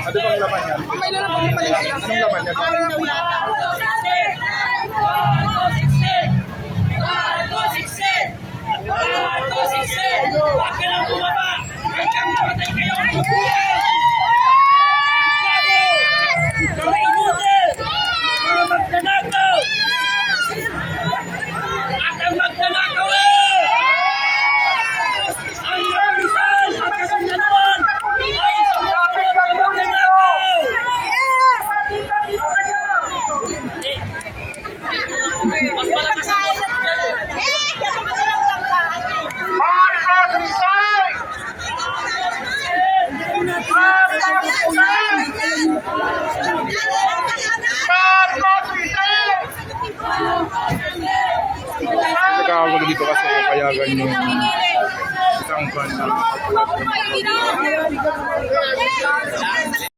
Ano bang laman yan? Anong laman yan? Nagkakagulo dito kasi payagan yung isang buwan na